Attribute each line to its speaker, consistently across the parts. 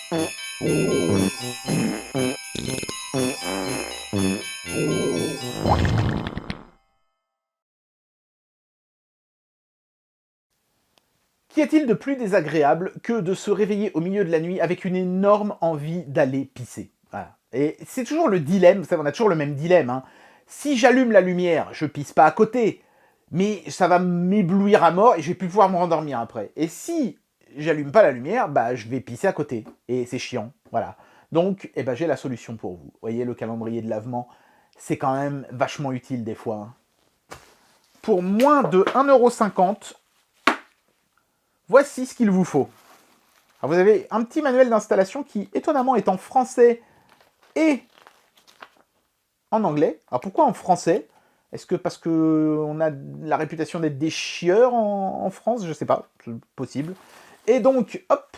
Speaker 1: Qu'y a-t-il de plus désagréable que de se réveiller au milieu de la nuit avec une énorme envie d'aller pisser? Voilà. Et c'est toujours le dilemme, vous savez, on a toujours le même dilemme, hein. Si j'allume la lumière, je pisse pas à côté, mais ça va m'éblouir à mort et je vais plus pouvoir me rendormir après. Et si j'allume pas la lumière, bah je vais pisser à côté. Et c'est chiant, voilà. Donc, eh ben, j'ai la solution pour vous. Vous voyez, le calendrier de lavement, c'est quand même vachement utile des fois, hein. Pour moins de 1,50 €, voici ce qu'il vous faut. Alors vous avez un petit manuel d'installation qui, étonnamment, est en français et en anglais. Alors pourquoi en français? Est-ce que parce qu'on a la réputation d'être des chieurs en France? Je sais pas, c'est possible. Et donc, hop,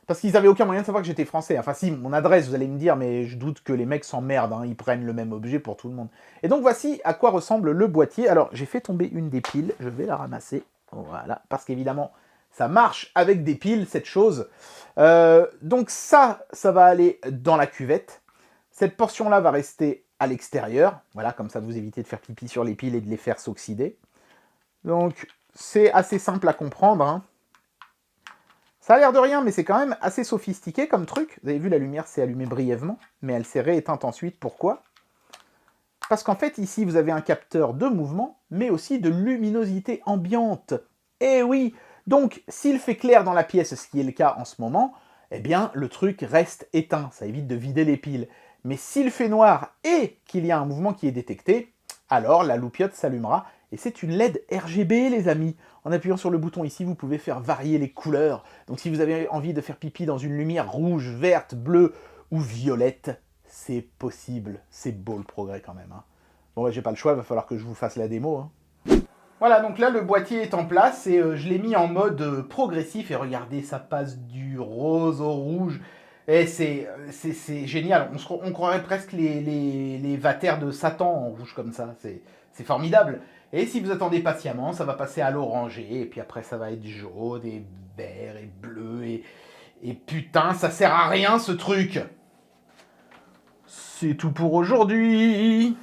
Speaker 1: parce qu'ils avaient aucun moyen de savoir que j'étais français. Enfin si, mon adresse, vous allez me dire, mais je doute que les mecs s'emmerdent, hein, ils prennent le même objet pour tout le monde. Et donc voici à quoi ressemble le boîtier. Alors j'ai fait tomber une des piles, je vais la ramasser. Voilà, parce qu'évidemment, ça marche avec des piles, cette chose. Donc ça va aller dans la cuvette. Cette portion-là va rester à l'extérieur. Voilà, comme ça vous évitez de faire pipi sur les piles et de les faire s'oxyder. Donc c'est assez simple à comprendre, hein. Ça a l'air de rien, mais c'est quand même assez sophistiqué comme truc. Vous avez vu, la lumière s'est allumée brièvement, mais elle s'est rééteinte ensuite. Pourquoi? Parce qu'en fait, ici, vous avez un capteur de mouvement, mais aussi de luminosité ambiante. Eh oui! Donc, s'il fait clair dans la pièce, ce qui est le cas en ce moment, eh bien, le truc reste éteint. Ça évite de vider les piles. Mais s'il fait noir et qu'il y a un mouvement qui est détecté, alors la loupiote s'allumera. Et c'est une LED RGB, les amis. En appuyant sur le bouton ici, vous pouvez faire varier les couleurs. Donc si vous avez envie de faire pipi dans une lumière rouge, verte, bleue ou violette, c'est possible. C'est beau le progrès quand même, hein. Bon, bah, j'ai pas le choix, il va falloir que je vous fasse la démo, hein. Voilà, donc là, le boîtier est en place et je l'ai mis en mode progressif. Et regardez, ça passe du rose au rouge. Et c'est génial. On croirait presque les vatères de Satan en rouge comme ça. C'est formidable. Et si vous attendez patiemment, ça va passer à l'orangé. Et puis après, ça va être jaune et vert et bleu. Et putain, ça sert à rien ce truc. C'est tout pour aujourd'hui.